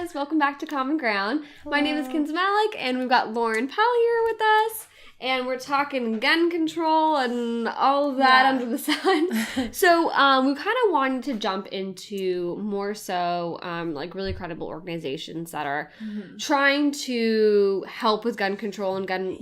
guys. Welcome back to Common Ground. Hello. My name is Kinza and we've got Lauren Pell here with us. And we're talking gun control and all of that under the sun. So we kind of wanted to jump into more so like really credible organizations that are trying to help with gun control and gun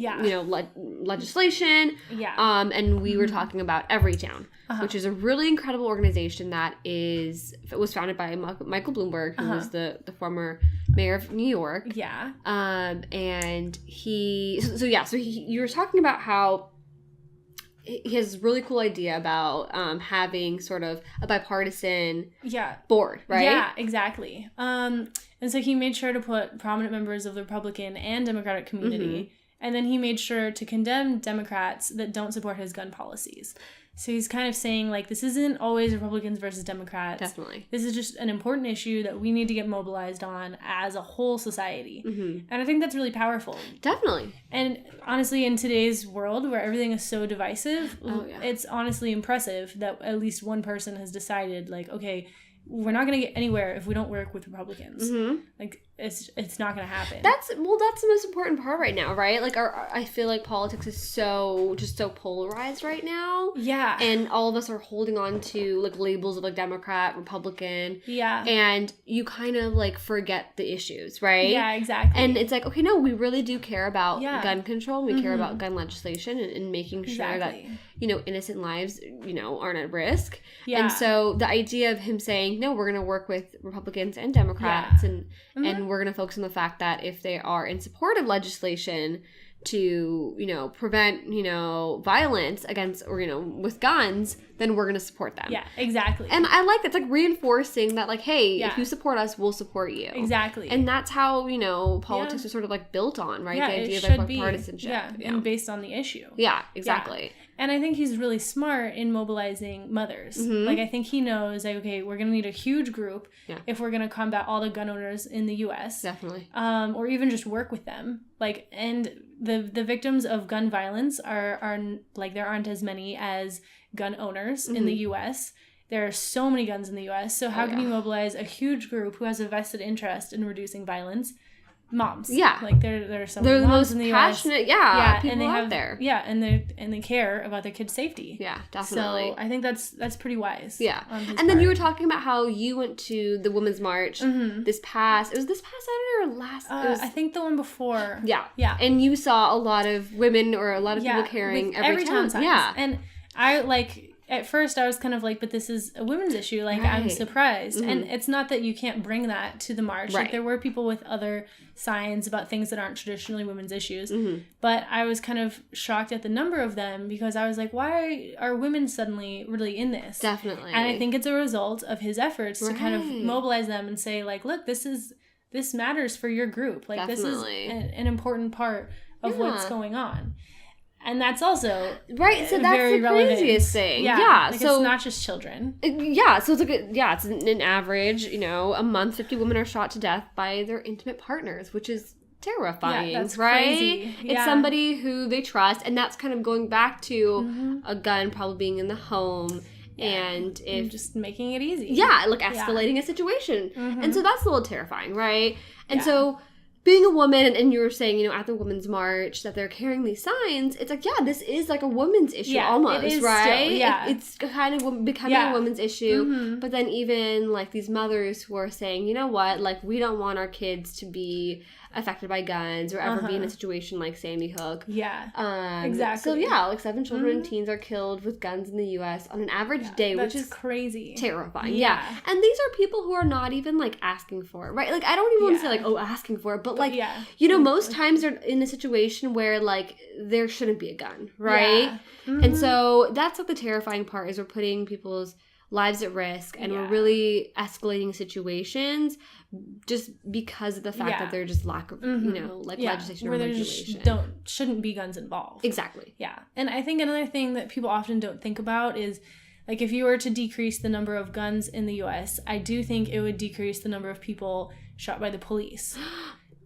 legislation. Yeah. And we were talking about Everytown, which is a really incredible organization that was founded by Michael Bloomberg, who was the former mayor of New York. Yeah. And you were talking about how he has a really cool idea about having sort of a bipartisan board, right? Yeah, exactly. And so he made sure to put prominent members of the Republican and Democratic community, and then he made sure to condemn Democrats that don't support his gun policies. So he's kind of saying, like, this isn't always Republicans versus Democrats. Definitely. This is just an important issue that we need to get mobilized on as a whole society. And I think that's really powerful. Definitely. And honestly, in today's world where everything is so divisive, it's honestly impressive that at least one person has decided, like, okay, we're not going to get anywhere if we don't work with Republicans. Like, it's not going to happen. That's the most important part right now, right? Like, I feel like politics is so polarized right now. Yeah. And all of us are holding on to, like, labels of, like, Democrat, Republican. Yeah. And you kind of, like, forget the issues, right? Yeah, exactly. And it's like, okay, no, we really do care about gun control. We care about gun legislation and making sure that, innocent lives, aren't at risk. Yeah. And so the idea of him saying, no, we're going to work with Republicans and Democrats and we're going to focus on the fact that if they are in support of legislation to, prevent, violence against or, with guns, then we're going to support them. Yeah, exactly. And I like that. It's like reinforcing that, like, hey, if you support us, we'll support you. Exactly. And that's how, politics are sort of like built on, right? Yeah, the idea it of like should partisanship. be. And based on the issue. Yeah, exactly. Yeah. And I think he's really smart in mobilizing mothers. Like, I think he knows, like, okay, we're going to need a huge group if we're going to combat all the gun owners in the U.S. Definitely. Or even just work with them. Like, and the victims of gun violence are like, there aren't as many as gun owners in the U.S. There are so many guns in the U.S. So how can you mobilize a huge group who has a vested interest in reducing violence? Moms. Yeah. Like, there are some they're moms the most in the passionate, US. people and they out there. Yeah, and they care about their kids' safety. Yeah, definitely. So I think that's pretty wise. Yeah. And then you were talking about how you went to the Women's March this past Saturday or last? I think the one before. Yeah. Yeah. And you saw a lot of women or a lot of people carrying Everytown signs. Yeah. And I, like, at first I was kind of like, but this is a women's issue. Like, I'm surprised. And it's not that you can't bring that to the march. Like, there were people with other signs about things that aren't traditionally women's issues. But I was kind of shocked at the number of them because I was like, why are women suddenly really in this? Definitely. And I think it's a result of his efforts to kind of mobilize them and say, like, look, this matters for your group. Like, this is an important part of what's going on. And that's also so that's very the relevant. craziest thing. Like, so it's not just children. So it's like it's an average. A month, 50 women are shot to death by their intimate partners, which is terrifying. That's right? Crazy. It's somebody who they trust, and that's kind of going back to a gun probably being in the home. And if just making it easy. Like escalating a situation. And so that's a little terrifying, right? And so being a woman, and you were saying, at the Women's March that they're carrying these signs, it's like, this is like a women's issue almost, it is right? Still, it's kind of becoming a women's issue. But then even like these mothers who are saying, you know what, like, we don't want our kids to be affected by guns or ever be in a situation like Sandy Hook. Yeah, exactly. So like 7 children and teens are killed with guns in the U.S. on an average day, which is crazy, terrifying. Yeah, and these are people who are not even like asking for it, right? Like, I don't even want to say like, asking for it, but like, most times they're in a situation where like there shouldn't be a gun, right? And so that's like the terrifying part is we're putting people's lives at risk and we're really escalating situations just because of the fact that they're just lack of legislation where or regulation. Shouldn't be guns involved. Exactly. Yeah. And I think another thing that people often don't think about is, like, if you were to decrease the number of guns in the US, I do think it would decrease the number of people shot by the police.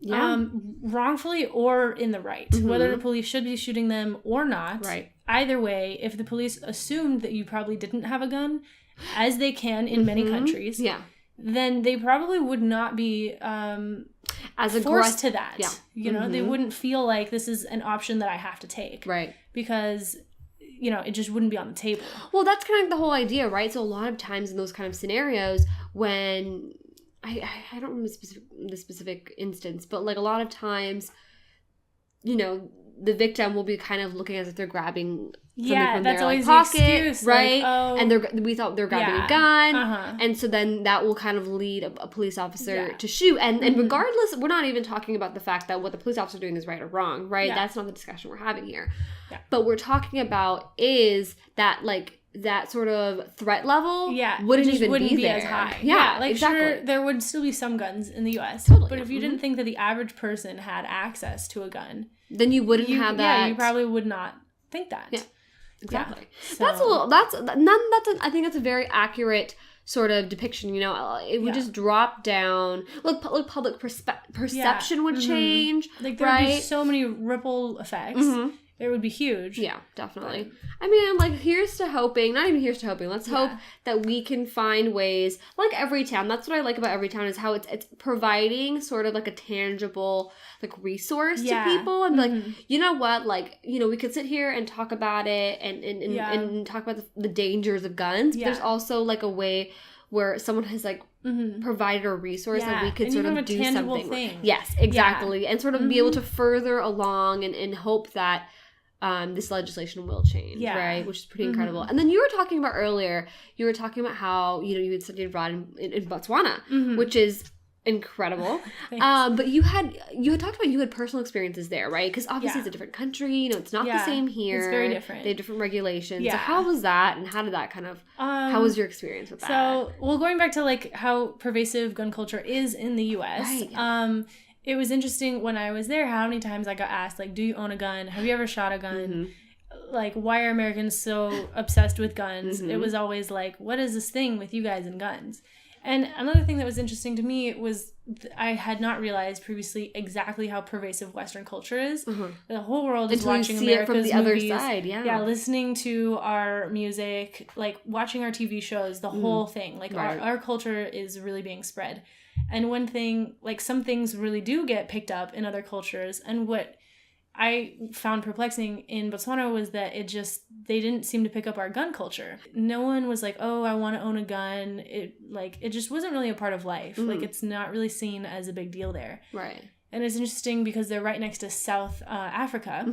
Wrongfully or in the right. Whether the police should be shooting them or not. Right. Either way, if the police assumed that you probably didn't have a gun, as they can in many countries, then they probably would not be as forced to that. Yeah. You know, they wouldn't feel like this is an option that I have to take. Right. Because, you know, it just wouldn't be on the table. Well, that's kind of the whole idea, right? So a lot of times in those kind of scenarios when, I don't remember the specific instance, but like a lot of times, you know, the victim will be kind of looking as if they're grabbing something from their like, pocket, the excuse, right? Like, oh, and we thought they're grabbing a gun, and so then that will kind of lead a police officer to shoot. And regardless, we're not even talking about the fact that what the police officer is doing is right or wrong, right? Yeah. That's not the discussion we're having here. Yeah. But we're talking about is that like that sort of threat level wouldn't be there. As high. Yeah, like exactly. Sure, there would still be some guns in the U.S. Totally. But if you didn't think that the average person had access to a gun, then you wouldn't have that. Yeah, you probably would not think that. Yeah, exactly. Yeah. So. I think that's a very accurate sort of depiction. You know, it would just drop down. Like public perception would change. Like there would be so many ripple effects. Mm-hmm. It would be huge. Yeah, definitely. But, I mean, like, let's hope that we can find ways, like Everytown. That's what I like about Everytown is how it's providing sort of like a tangible, like, resource to people. And like, you know what? Like, you know, we could sit here and talk about it and talk about the dangers of guns. But there's also, like, a way where someone has, like, provided a resource that we could sort of do something. Thing. Yes, exactly. Yeah. And sort of be able to further along and hope that this legislation will change, right? Which is pretty incredible. And then you were talking about earlier, how, you know, you had studied abroad in Botswana, which is incredible. But you had talked about you had personal experiences there, right? Because obviously it's a different country, you know, it's not the same here. It's very different. They have different regulations. Yeah. So how was that, and how did that kind of, how was your experience with that? So, well, going back to like how pervasive gun culture is in the U.S., right. It was interesting when I was there how many times I got asked, like, do you own a gun? Have you ever shot a gun? Like, why are Americans so obsessed with guns? It was always like, what is this thing with you guys and guns? And another thing that was interesting to me was I had not realized previously exactly how pervasive Western culture is. The whole world is watching America's from the movies, other side, listening to our music, like watching our TV shows, the whole thing. Like our culture is really being spread. And one thing, like some things really do get picked up in other cultures. And what I found perplexing in Botswana was that they didn't seem to pick up our gun culture. No one was like, oh, I want to own a gun. It just wasn't really a part of life. Like it's not really seen as a big deal there. Right. And it's interesting because they're right next to South Africa.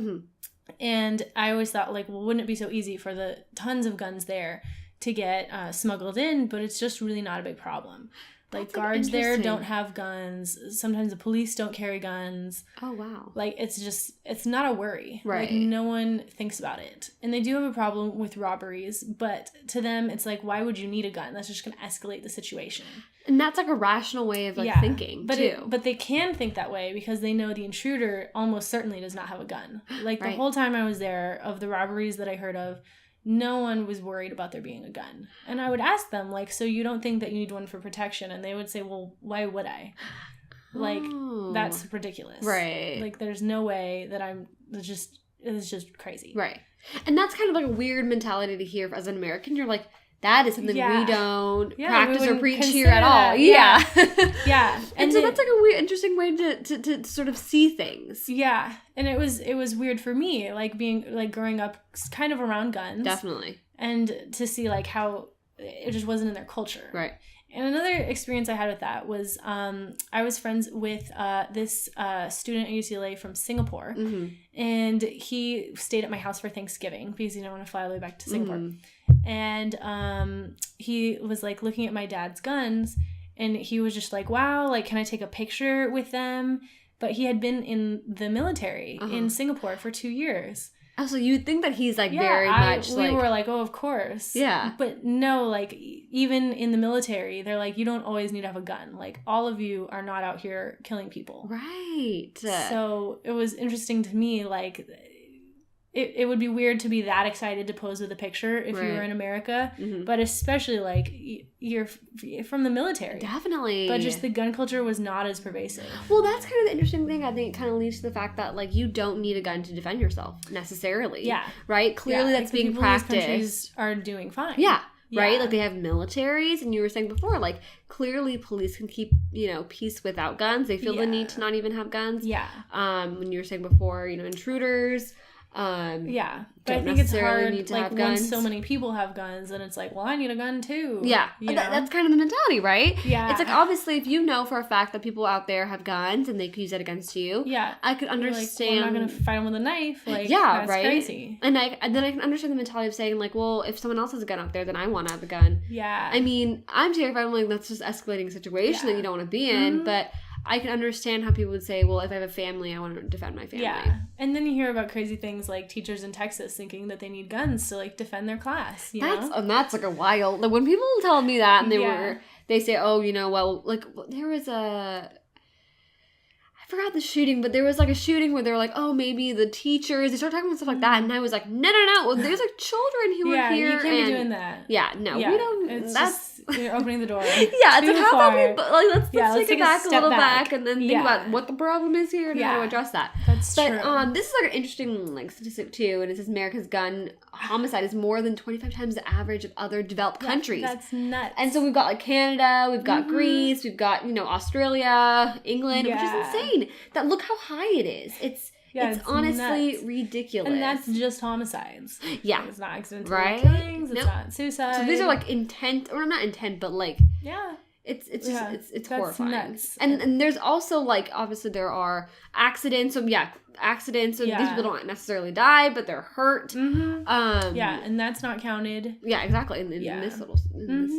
And I always thought like, well, wouldn't it be so easy for the tons of guns there to get smuggled in? But it's just really not a big problem. Like, guards there don't have guns. Sometimes the police don't carry guns. Oh, wow. Like, it's not a worry. Right. Like, no one thinks about it. And they do have a problem with robberies, but to them, it's like, why would you need a gun? That's just going to escalate the situation. And that's, like, a rational way of, like, thinking, too. But they can think that way because they know the intruder almost certainly does not have a gun. Like, the whole time I was there, of the robberies that I heard of, no one was worried about there being a gun. And I would ask them, like, so you don't think that you need one for protection? And they would say, well, why would I? Like, that's ridiculous. Right. Like, there's no way that it's just crazy. Right. And that's kind of like a weird mentality to hear as an American. You're like, that is something we don't practice or preach here at all. Yeah. Yeah. And so that's like a weird, interesting way to sort of see things. Yeah. And it was weird for me, like being like growing up kind of around guns. Definitely. And to see like how it just wasn't in their culture. Right. And another experience I had with that was I was friends with this student at UCLA from Singapore. And he stayed at my house for Thanksgiving because he didn't want to fly all the way back to Singapore. And he was like looking at my dad's guns and he was just like, wow, like, can I take a picture with them? But he had been in the military in Singapore for 2 years. Oh, so you think that he's like very much we were like, oh, of course. Yeah. But no, like even in the military, they're like, you don't always need to have a gun. Like all of you are not out here killing people. Right. So it was interesting to me, like it would be weird to be that excited to pose with a picture if you were in America, but especially like you're from the military. Definitely. But just the gun culture was not as pervasive. Well, that's kind of the interesting thing. I think it kind of leads to the fact that like you don't need a gun to defend yourself necessarily. Yeah. Right? Clearly that's being practiced. In these countries are doing fine. Yeah. right? Like, they have militaries, and you were saying before, like, clearly police can keep, peace without guns. They feel the need to not even have guns. Yeah. When you were saying before, intruders... but I think it's hard, like, when so many people have guns, and it's like, well, I need a gun too. Yeah, that's kind of the mentality, right? Yeah. It's like, obviously, if you know for a fact that people out there have guns and they could use that against you, I could understand. Like, well, I'm not going to fight them with a knife. Like, that's right? Crazy. And then I can understand the mentality of saying, like, well, if someone else has a gun out there, then I want to have a gun. Yeah. I mean, I'm terrified. I'm like, that's just escalating a situation that you don't want to be in, but... I can understand how people would say, well, if I have a family, I want to defend my family. Yeah. And then you hear about crazy things like teachers in Texas thinking that they need guns to, like, defend their class, And that's, like, a wild... Like, when people tell me that, and they say, oh, well, like, there was a... I forgot the shooting, but there was, like, a shooting where they were like, oh, maybe the teachers... They started talking about stuff like that, and I was like, no. Well, there's, like, children who are here. Yeah, you can't be doing that. Yeah, no, we don't... It's that's... You're opening the door. It's like, how about we... Like, let's take it back a little back, and then think about what the problem is here and how to address that. That's true. But this is, like, an interesting, like, statistic, too, and it says America's gun homicide is more than 25 times the average of other developed countries. That's nuts. And so we've got, like, Canada, we've got Greece, we've got, Australia, England, which is insane. That look how high it is. It's honestly nuts. Ridiculous. And that's just homicides. Yeah. It's not accidental killings, it's not suicide. So these are, like, intent, or not intent, but, like... Yeah. It's just, it's horrifying. Nuts. And there's also, like, obviously there are accidents. So, accidents. So these people don't necessarily die, but they're hurt. Mm-hmm. And that's not counted. Yeah, exactly. In this little... this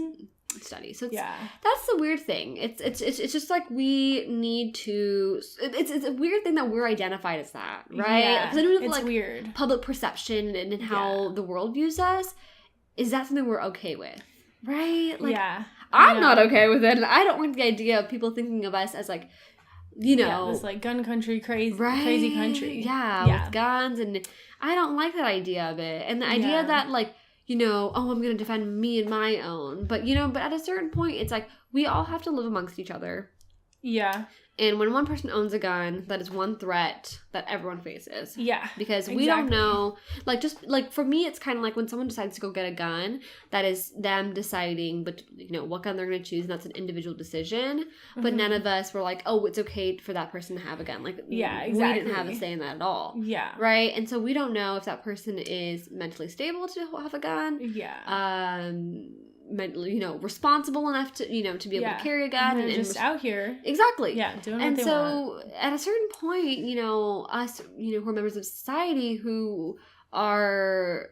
study. So that's the weird thing. It's just like we need to... It's a weird thing that we're identified as that, right? Yeah, because I don't know, it's like, weird. Public perception and how the world views us, is that something we're okay with? Right? Like, I'm not okay with it, and I don't like the idea of people thinking of us as, like, this, like, gun country, crazy country. Yeah, with guns, and I don't like that idea of it. And the idea that, like, oh, I'm going to defend me and my own. But, but at a certain point, it's like, we all have to live amongst each other. Yeah. And when one person owns a gun, that is one threat that everyone faces. Yeah. Because we don't know, like, just, like, for me, it's kind of like when someone decides to go get a gun, that is them deciding, but, what gun they're going to choose, and that's an individual decision. Mm-hmm. But none of us were like, oh, it's okay for that person to have a gun. Like, we didn't have a say in that at all. Yeah. Right? And so we don't know if that person is mentally stable to have a gun. Yeah. Mentally, responsible enough to, to be able to carry a gun. And just out here. Exactly. Yeah, doing what they want. And so, at a certain point, us, who are members of society who are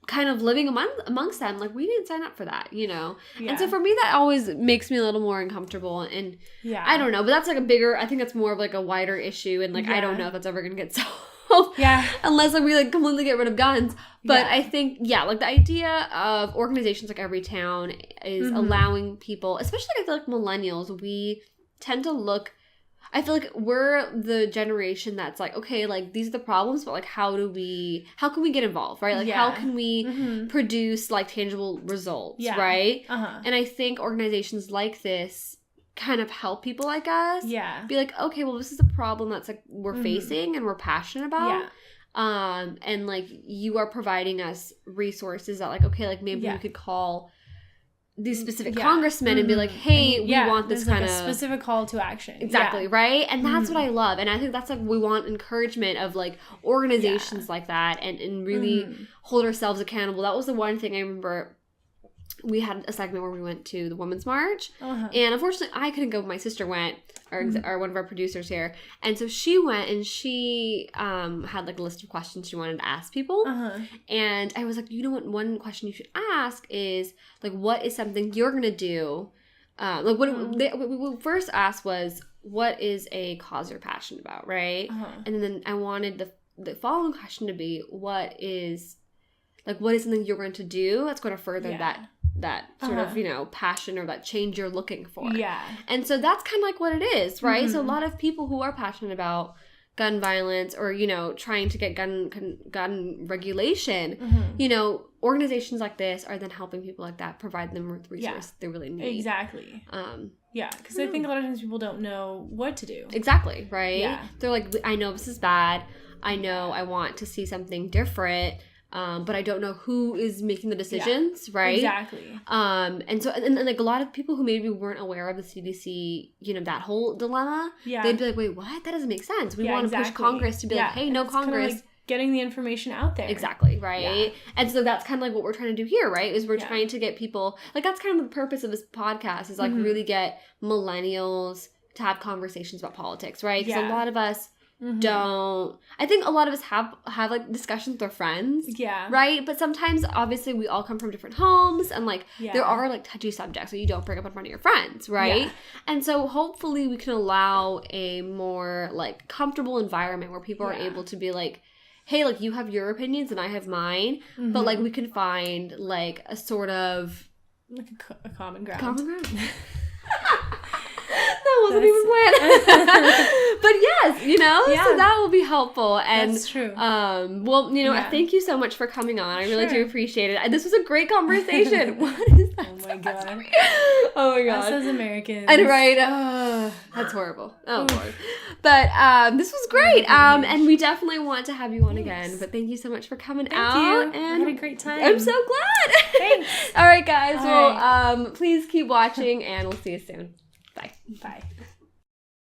kind of living amongst them, like, we didn't sign up for that, Yeah. And so, for me, that always makes me a little more uncomfortable. And I don't know, but that's, like, I think that's more of, like, a wider issue. And, like, I don't know if that's ever going to get solved. Unless, like, we, like, completely get rid of guns. But I think, like, the idea of organizations like Everytown is allowing people, especially, I feel like millennials, we tend to look, I feel like we're the generation that's like, okay, like, these are the problems, but, like, how can we get involved, right? Like, how can we produce, like, tangible results, right? And I think organizations like this kind of help people like us be like, okay, well, this is a problem that's, like, we're facing and we're passionate about, and, like, you are providing us resources that, like, okay, like, maybe we could call these specific congressmen and be like, hey, we want this kind of specific call to action, right? And that's what I love, and I think that's, like, we want encouragement of, like, organizations like that, and really hold ourselves accountable. That was the one thing I remember. We had a segment where we went to the Women's March, and unfortunately I couldn't go, but my sister went, or one of our producers here, and so she went, and she had, like, a list of questions she wanted to ask people, and I was like, what, one question you should ask is, like, what is something you're gonna do, like, what we first asked was, what is a cause you're passionate about, right? And then I wanted the following question to be, what is something you're going to do that's going to further that sort of, passion or that change you're looking for. Yeah. And so that's kind of like what it is, right? So a lot of people who are passionate about gun violence or, trying to get gun regulation, organizations like this are then helping people like that, provide them with resources they really need. Exactly. Because I think a lot of times people don't know what to do. Exactly, right? Yeah. They're like, I know this is bad. I know I want to see something different. but I don't know who is making the decisions, right? Exactly. And so, and like a lot of people who maybe weren't aware of the CDC, you know, that whole dilemma, they'd be like, wait, what? That doesn't make sense. We want to push Congress to be like, hey, no, Congress. Like getting the information out there. Exactly, right? Yeah. And so that's kind of like what we're trying to do here, right? Is we're trying to get people, like that's kind of the purpose of this podcast, is like really get millennials to have conversations about politics, right? Because a lot of us don't, I think a lot of us have like discussions with our friends, right? But sometimes obviously we all come from different homes, and like there are like touchy subjects that you don't bring up in front of your friends, right? And so hopefully we can allow a more like comfortable environment where people are able to be like, hey, like you have your opinions and I have mine, but like we can find like a sort of like a common ground. That wasn't even planned. But yes, you know, so that will be helpful. And that's true. Well, you know, thank you so much for coming on. I really do appreciate it. This was a great conversation. What is that? Oh my god. Oh my god. Us as Americans. And right, that's horrible. Oh Lord. But this was great. And we definitely want to have you on again. But thank you so much for coming out. Thank you. And I had a great time. I'm so glad. Thanks. All right, guys. Well, please keep watching, and we'll see you soon. Bye. Bye.